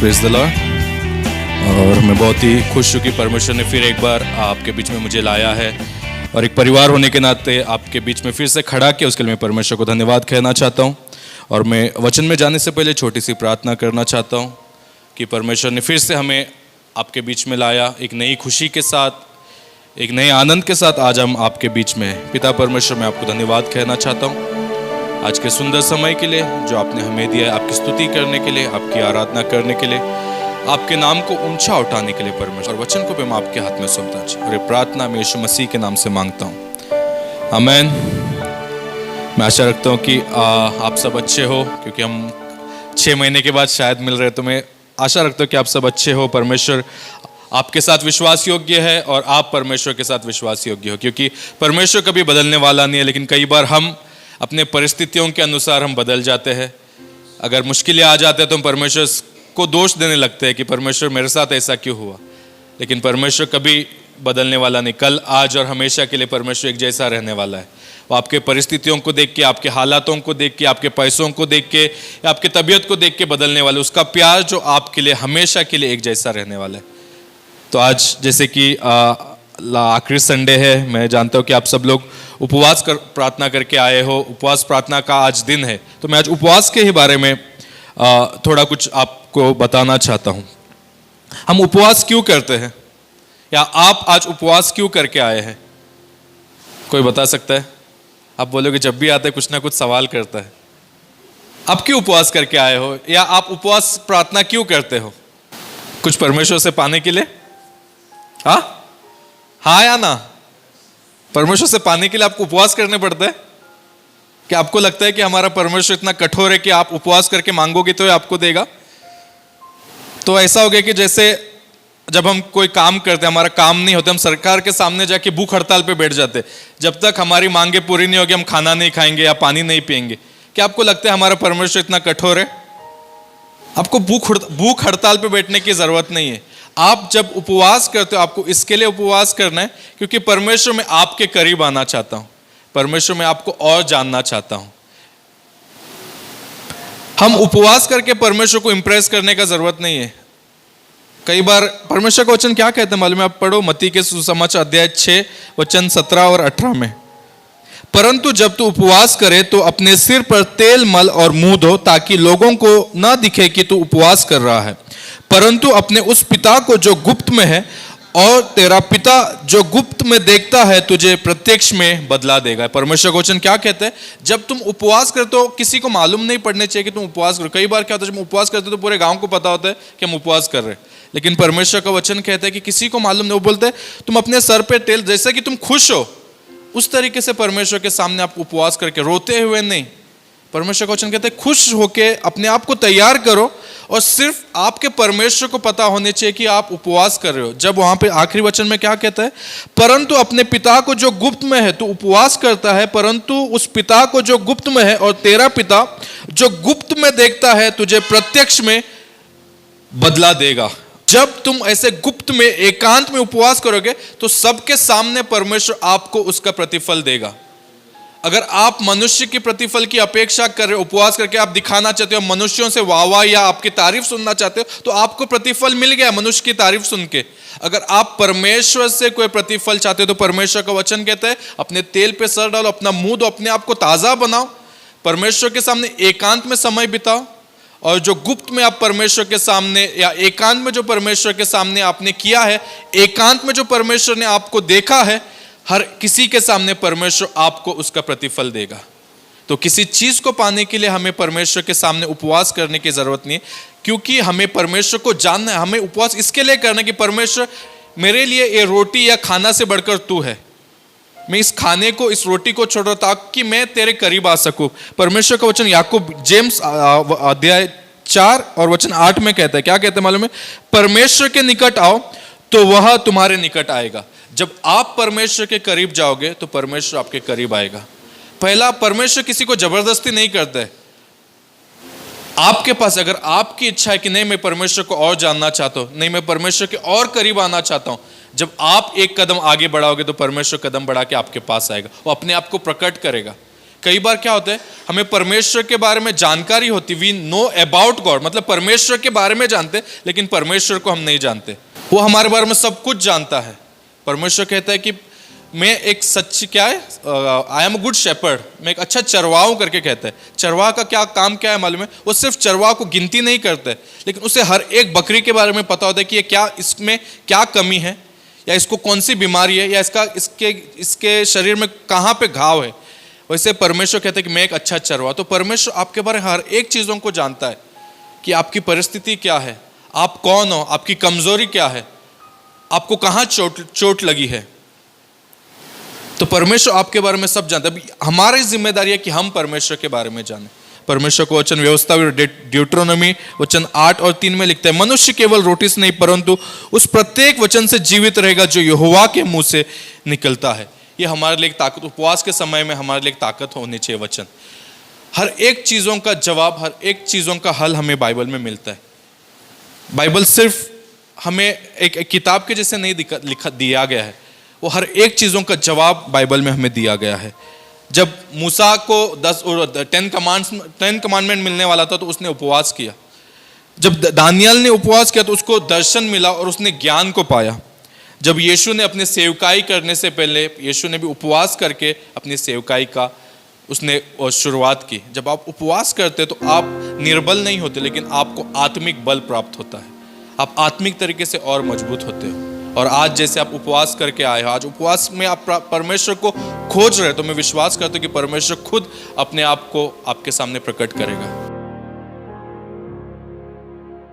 Praise the Lord. और मैं बहुत ही खुश हूँ कि परमेश्वर ने फिर एक बार आपके बीच में मुझे लाया है और एक परिवार होने के नाते आपके बीच में फिर से खड़ा किया, उसके लिए मैं परमेश्वर को धन्यवाद कहना चाहता हूँ। और मैं वचन में जाने से पहले छोटी सी प्रार्थना करना चाहता हूँ कि परमेश्वर ने फिर से हमें आपके बीच में लाया एक नई खुशी के साथ, एक नए आनंद के साथ। आज हम आपके बीच में हैं। पिता परमेश्वर, मैं आपको धन्यवाद कहना चाहता हूँ आज के सुंदर समय के लिए जो आपने हमें दिया है, आपकी स्तुति करने के लिए, आपकी आराधना करने के लिए, आपके नाम को ऊंचा उठाने के लिए परमेश्वर। वचन को भी मैं आपके हाथ में सौंपता हूं और ये प्रार्थना मैं यीशु मसीह के नाम से मांगता हूँ, आमीन। मैं आशा रखता हूँ कि आप सब अच्छे हो, क्योंकि हम 6 महीने के बाद शायद मिल रहे हैं, तो मैं आशा रखता हूँ कि आप सब अच्छे हो। परमेश्वर आपके साथ विश्वास योग्य है और आप परमेश्वर के साथ विश्वास योग्य हो, क्योंकि परमेश्वर कभी बदलने वाला नहीं है। लेकिन कई बार हम अपने परिस्थितियों के अनुसार हम बदल जाते हैं। अगर मुश्किलें आ जाते हैं तो हम परमेश्वर को दोष देने लगते हैं कि परमेश्वर मेरे साथ ऐसा क्यों हुआ। लेकिन परमेश्वर कभी बदलने वाला नहीं, कल आज और हमेशा के लिए परमेश्वर एक जैसा रहने वाला है। वो आपके परिस्थितियों को देख के, आपके हालातों को देख के, आपके पैसों को देख के, आपके तबीयत को देख के बदलने वाला, उसका प्यार जो आपके लिए हमेशा के लिए एक जैसा रहने वाला है। तो आज जैसे कि आखिरी संडे है, मैं जानता हूँ कि आप सब लोग उपवास कर प्रार्थना करके आए हो। उपवास प्रार्थना का आज दिन है, तो मैं आज उपवास के ही बारे में थोड़ा कुछ आपको बताना चाहता हूँ। हम उपवास क्यों करते हैं, या आप आज उपवास क्यों करके आए हैं? कोई बता सकता है? आप बोलोगे जब भी आते कुछ ना कुछ सवाल करता है। आप क्यों उपवास करके आए हो, या आप उपवास प्रार्थना क्यों करते हो? कुछ परमेश्वर से पाने के लिए? हाँ या ना? परमेश्वर से पाने के लिए आपको उपवास करने पड़ते हैं? क्या आपको लगता है कि हमारा परमेश्वर इतना कठोर है कि आप उपवास करके मांगोगे तो आपको देगा? तो ऐसा हो गया कि जैसे जब हम कोई काम करते हैं, हमारा काम नहीं होता, हम सरकार के सामने जाके भूख हड़ताल पे बैठ जाते, जब तक हमारी मांगे पूरी नहीं होगी हम खाना नहीं खाएंगे या पानी नहीं पिएंगे। क्या आपको लगता है हमारा परमेश्वर इतना कठोर है? आपको भूख हड़ताल पे बैठने की जरूरत नहीं है। आप जब उपवास करते हो, आपको इसके लिए उपवास करना है क्योंकि परमेश्वर मैं आपके करीब आना चाहता हूं, परमेश्वर मैं आपको और जानना चाहता हूं। हम उपवास करके परमेश्वर को इंप्रेस करने का जरूरत नहीं है। कई बार परमेश्वर का वचन क्या कहते हैं मालूम है? आप पढ़ो मत्ती के सुसमाचार अध्याय 6 वचन 17 और 18 में, परंतु जब तू उपवास करे तो अपने सिर पर तेल मल और मुंह धो, ताकि लोगों को न दिखे कि तू उपवास कर रहा है, परंतु अपने उस पिता को जो गुप्त में है, और तेरा पिता जो गुप्त में देखता है तुझे प्रत्यक्ष में बदला देगा। परमेश्वर का वचन क्या कहते हैं? जब तुम उपवास करते हो, किसी को मालूम नहीं पड़ने चाहिए कि तुम उपवास करो। कई बार क्या होता है, जब उपवास करते हो तो पूरे गांव को पता होता है कि हम उपवास कर रहे हैं, लेकिन परमेश्वर का वचन कहता है कि किसी को मालूम नहीं। वो बोलते हैं तुम अपने सर पे तेल, जैसे कि तुम खुश हो उस तरीके से परमेश्वर के सामने आप उपवास करके, रोते हुए नहीं। परमेश्वर का वचन कहते हैं खुश होके अपने आप को तैयार करो, और सिर्फ आपके परमेश्वर को पता होने चाहिए कि आप उपवास कर रहे हो। जब वहां पे आखिरी वचन में क्या कहता है? परंतु अपने पिता को जो गुप्त में है, तो उपवास करता है, परंतु उस पिता को जो गुप्त में है, और तेरा पिता जो गुप्त में देखता है तुझे प्रत्यक्ष में बदला देगा। जब तुम ऐसे गुप्त में, एकांत में उपवास करोगे तो सबके सामने परमेश्वर आपको उसका प्रतिफल देगा। अगर आप मनुष्य की प्रतिफल की अपेक्षा कर रहे हो, उपवास करके आप दिखाना चाहते हो, मनुष्यों से वाह या आपकी तारीफ सुनना चाहते हो, तो आपको प्रतिफल मिल गया मनुष्य की तारीफ सुन के। अगर आप परमेश्वर से कोई प्रतिफल चाहते हो तो परमेश्वर का वचन कहता है अपने तेल पे सर डालो, अपना मुंह दो, अपने आप को ताजा बनाओ, परमेश्वर के सामने एकांत में समय बिताओ। और जो गुप्त में आप परमेश्वर के सामने, या एकांत में जो परमेश्वर के सामने आपने किया है, एकांत में जो परमेश्वर ने आपको देखा है, हर किसी के सामने परमेश्वर आपको उसका प्रतिफल देगा। तो किसी चीज को पाने के लिए हमें परमेश्वर के सामने उपवास करने की जरूरत नहीं है, क्योंकि हमें परमेश्वर को जानना है। हमें उपवास इसके लिए करना है कि परमेश्वर मेरे लिए ये रोटी या खाना से बढ़कर तू है, मैं इस खाने को, इस रोटी को छोड़ रहा ताकि मैं तेरे करीब आ सकूं। परमेश्वर का वचन याकूब जेम्स अध्याय 4 और वचन 8 में कहता है, क्या कहता है मालूम है? परमेश्वर के निकट आओ तो वह तुम्हारे निकट आएगा। जब आप परमेश्वर के करीब जाओगे तो परमेश्वर आपके करीब आएगा। पहला, परमेश्वर किसी को जबरदस्ती नहीं करता है। आपके पास अगर आपकी इच्छा है कि नहीं मैं परमेश्वर को और जानना चाहता हूं, नहीं मैं परमेश्वर के और करीब आना चाहता हूं, जब आप एक कदम आगे बढ़ाओगे तो परमेश्वर कदम बढ़ा के आपके पास आएगा, वो अपने आप को प्रकट करेगा। कई बार क्या होता है, हमें परमेश्वर के बारे में जानकारी होती, वी नो अबाउट गॉड, मतलब परमेश्वर के बारे में जानते, लेकिन परमेश्वर को हम नहीं जानते। वो हमारे बारे में सब कुछ जानता है। परमेश्वर कहता है कि मैं एक सच्ची क्या है, I am a good shepherd, मैं एक अच्छा चरवाहा हूं करके कहता है। चरवाहा का क्या काम क्या है मालूम है? वो सिर्फ चरवाहा को गिनती नहीं करता है, लेकिन उसे हर एक बकरी के बारे में पता होता है कि ये क्या, इसमें क्या कमी है, या इसको कौन सी बीमारी है, या इसके शरीर में कहाँ पे घाव है। वैसे परमेश्वर कहता है कि मैं एक अच्छा चरवाहा। तो परमेश्वर आपके बारे में हर एक चीज़ों को जानता है कि आपकी परिस्थिति क्या है, आप कौन हो, आपकी कमजोरी क्या है, आपको कहाँ चोट लगी है। तो परमेश्वर आपके बारे में सब जानता है। हमारी जिम्मेदारी है कि हम परमेश्वर के बारे में जानें। परमेश्वर को वचन व्यवस्था ड्यूट्रोनोमी वचन 8 और 3 में लिखता है, मनुष्य केवल रोटी से नहीं परंतु उस प्रत्येक वचन से जीवित रहेगा जो यहोवा के मुंह से निकलता है। ये हमारे लिए एक ताकत, उपवास के समय में हमारे लिए एक ताकत होनी चाहिए। वचन हर एक चीज़ों का जवाब, हर एक चीज़ों का हल हमें बाइबल में मिलता है। बाइबल सिर्फ हमें एक किताब के जैसे नहीं लिखा दिया गया है, वो हर एक चीज़ों का जवाब बाइबल में हमें दिया गया है। जब मूसा को 10 कमांडमेंट मिलने वाला था तो उसने उपवास किया। जब दानियल ने उपवास किया तो उसको दर्शन मिला और उसने ज्ञान को पाया। जब यीशु ने अपने सेवकाई करने से पहले, यीशु ने भी उपवास करके अपनी सेवकाई का उसने शुरुआत की। जब आप उपवास करते तो आप निर्बल नहीं होते, लेकिन आपको आत्मिक बल प्राप्त होता है। आप आत्मिक तरीके से और मजबूत होते हो। और आज जैसे आप उपवास करके आए हो, आज उपवास में आप परमेश्वर को खोज रहे हो, तो मैं विश्वास करता हूँ कि परमेश्वर खुद अपने आप को आपके सामने प्रकट करेगा।